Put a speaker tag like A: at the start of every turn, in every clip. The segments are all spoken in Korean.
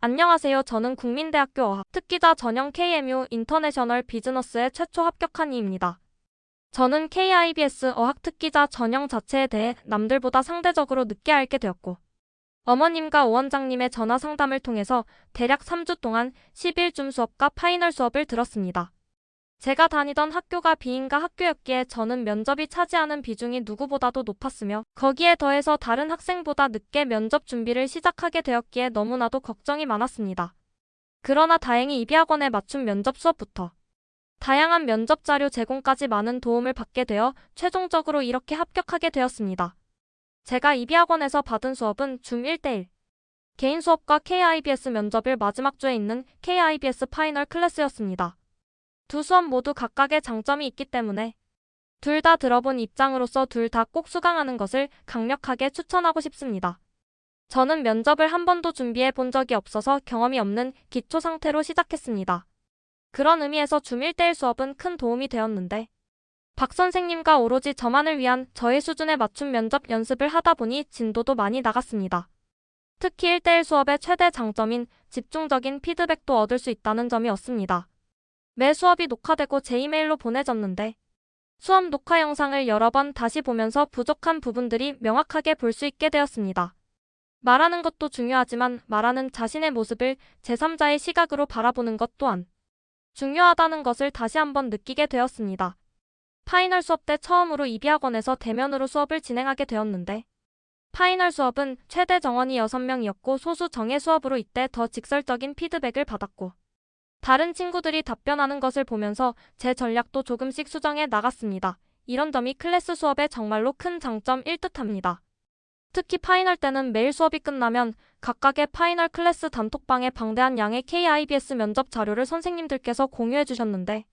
A: 안녕하세요. 저는 국민대학교 어학 특기자 전형 KMU 인터내셔널 비즈너스에 최초 합격한 이입니다. 저는 KIBS 어학 특기자 전형 자체에 대해 남들보다 상대적으로 늦게 알게 되었고, 어머님과 오원장님의 전화 상담을 통해서 대략 3주 동안 10일 수업과 파이널 수업을 들었습니다. 제가 다니던 학교가 비인가 학교였기에 저는 면접이 차지하는 비중이 누구보다도 높았으며 거기에 더해서 다른 학생보다 늦게 면접 준비를 시작하게 되었기에 너무나도 걱정이 많았습니다. 그러나 다행히 이비학원의 맞춤 면접 수업부터 다양한 면접 자료 제공까지 많은 도움을 받게 되어 최종적으로 이렇게 합격하게 되었습니다. 제가 이비학원에서 받은 수업은 줌 1대1 개인 수업과 KIBS 면접일 마지막 주에 있는 KIBS 파이널 클래스였습니다. 두 수업 모두 각각의 장점이 있기 때문에 둘 다 들어본 입장으로서 둘 다 꼭 수강하는 것을 강력하게 추천하고 싶습니다. 저는 면접을 한 번도 준비해 본 적이 없어서 경험이 없는 기초 상태로 시작했습니다. 그런 의미에서 줌 1대1 수업은 큰 도움이 되었는데 박 선생님과 오로지 저만을 위한 저의 수준에 맞춘 면접 연습을 하다 보니 진도도 많이 나갔습니다. 특히 1대1 수업의 최대 장점인 집중적인 피드백도 얻을 수 있다는 점이었습니다. 매 수업이 녹화되고 제 이메일로 보내졌는데 수업 녹화 영상을 여러 번 다시 보면서 부족한 부분들이 명확하게 볼 수 있게 되었습니다. 말하는 것도 중요하지만 말하는 자신의 모습을 제3자의 시각으로 바라보는 것 또한 중요하다는 것을 다시 한번 느끼게 되었습니다. 파이널 수업 때 처음으로 이비학원에서 대면으로 수업을 진행하게 되었는데 파이널 수업은 최대 정원이 6명이었고 소수 정예 수업으로 이때 더 직설적인 피드백을 받았고 다른 친구들이 답변하는 것을 보면서 제 전략도 조금씩 수정해 나갔습니다. 이런 점이 클래스 수업의 정말로 큰 장점일 듯합니다. 특히 파이널 때는 매일 수업이 끝나면 각각의 파이널 클래스 단톡방에 방대한 양의 KIBS 면접 자료를 선생님들께서 공유해 주셨는데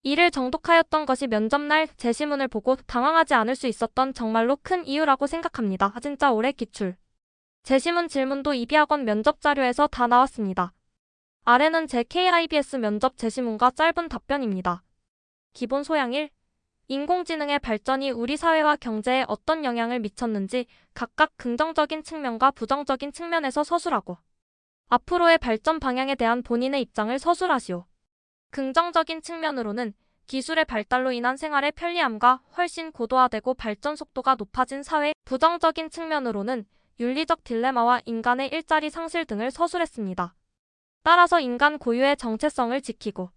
A: 이를 정독하였던 것이 면접날 제시문을 보고 당황하지 않을 수 있었던 정말로 큰 이유라고 생각합니다. 진짜 오래 기출. 제시문 질문도 이비학원 면접 자료에서 다 나왔습니다. 아래는 제 KIBS 면접 제시문과 짧은 답변입니다. 기본 소양 1. 인공지능의 발전이 우리 사회와 경제에 어떤 영향을 미쳤는지 각각 긍정적인 측면과 부정적인 측면에서 서술하고 앞으로의 발전 방향에 대한 본인의 입장을 서술하시오. 긍정적인 측면으로는 기술의 발달로 인한 생활의 편리함과 훨씬 고도화되고 발전 속도가 높아진 사회, 부정적인 측면으로는 윤리적 딜레마와 인간의 일자리 상실 등을 서술했습니다. 따라서 인간 고유의 정체성을 지키고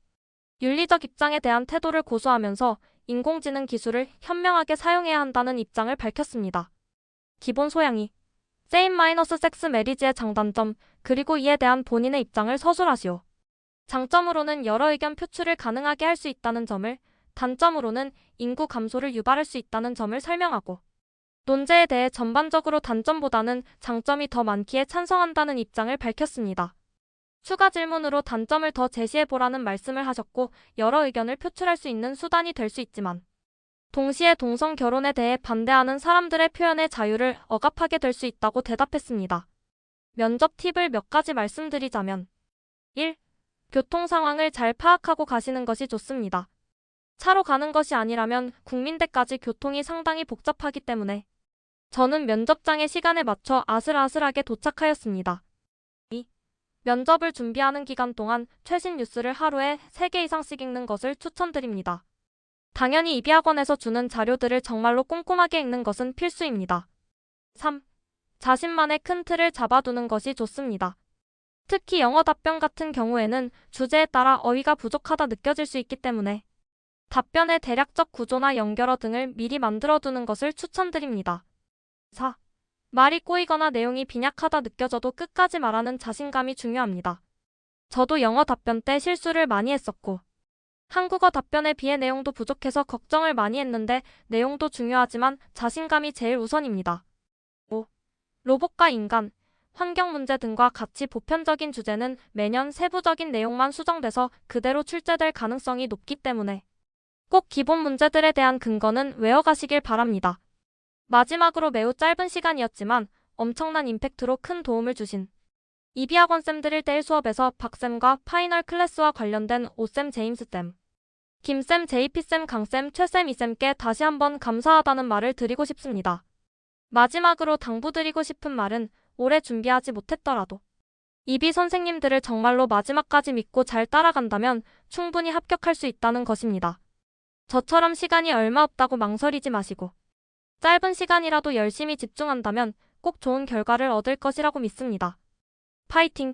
A: 윤리적 입장에 대한 태도를 고수하면서 인공지능 기술을 현명하게 사용해야 한다는 입장을 밝혔습니다. 기본 소양이 세임-섹스 메리지의 장단점 그리고 이에 대한 본인의 입장을 서술하시오. 장점으로는 여러 의견 표출을 가능하게 할 수 있다는 점을, 단점으로는 인구 감소를 유발할 수 있다는 점을 설명하고 논제에 대해 전반적으로 단점보다는 장점이 더 많기에 찬성한다는 입장을 밝혔습니다. 추가 질문으로 단점을 더 제시해보라는 말씀을 하셨고 여러 의견을 표출할 수 있는 수단이 될 수 있지만 동시에 동성 결혼에 대해 반대하는 사람들의 표현의 자유를 억압하게 될 수 있다고 대답했습니다. 면접 팁을 몇 가지 말씀드리자면 1. 교통 상황을 잘 파악하고 가시는 것이 좋습니다. 차로 가는 것이 아니라면 국민대까지 교통이 상당히 복잡하기 때문에 저는 면접장의 시간에 맞춰 아슬아슬하게 도착하였습니다. 2. 면접을 준비하는 기간 동안 최신 뉴스를 하루에 3개 이상씩 읽는 것을 추천드립니다. 당연히 이비학원에서 주는 자료들을 정말로 꼼꼼하게 읽는 것은 필수입니다. 3. 자신만의 큰 틀을 잡아두는 것이 좋습니다. 특히 영어 답변 같은 경우에는 주제에 따라 어휘가 부족하다 느껴질 수 있기 때문에 답변의 대략적 구조나 연결어 등을 미리 만들어두는 것을 추천드립니다. 4. 말이 꼬이거나 내용이 빈약하다 느껴져도 끝까지 말하는 자신감이 중요합니다. 저도 영어 답변 때 실수를 많이 했었고 한국어 답변에 비해 내용도 부족해서 걱정을 많이 했는데 내용도 중요하지만 자신감이 제일 우선입니다. 5. 로봇과 인간, 환경 문제 등과 같이 보편적인 주제는 매년 세부적인 내용만 수정돼서 그대로 출제될 가능성이 높기 때문에 꼭 기본 문제들에 대한 근거는 외워가시길 바랍니다. 마지막으로 매우 짧은 시간이었지만 엄청난 임팩트로 큰 도움을 주신 이비학원 쌤들 1대1 수업에서 박쌤과 파이널 클래스와 관련된 오쌤, 제임스쌤, 김쌤, JP쌤, 강쌤, 최쌤, 이쌤께 다시 한번 감사하다는 말을 드리고 싶습니다. 마지막으로 당부드리고 싶은 말은 오래 준비하지 못했더라도 이비 선생님들을 정말로 마지막까지 믿고 잘 따라간다면 충분히 합격할 수 있다는 것입니다. 저처럼 시간이 얼마 없다고 망설이지 마시고 짧은 시간이라도 열심히 집중한다면 꼭 좋은 결과를 얻을 것이라고 믿습니다. 파이팅!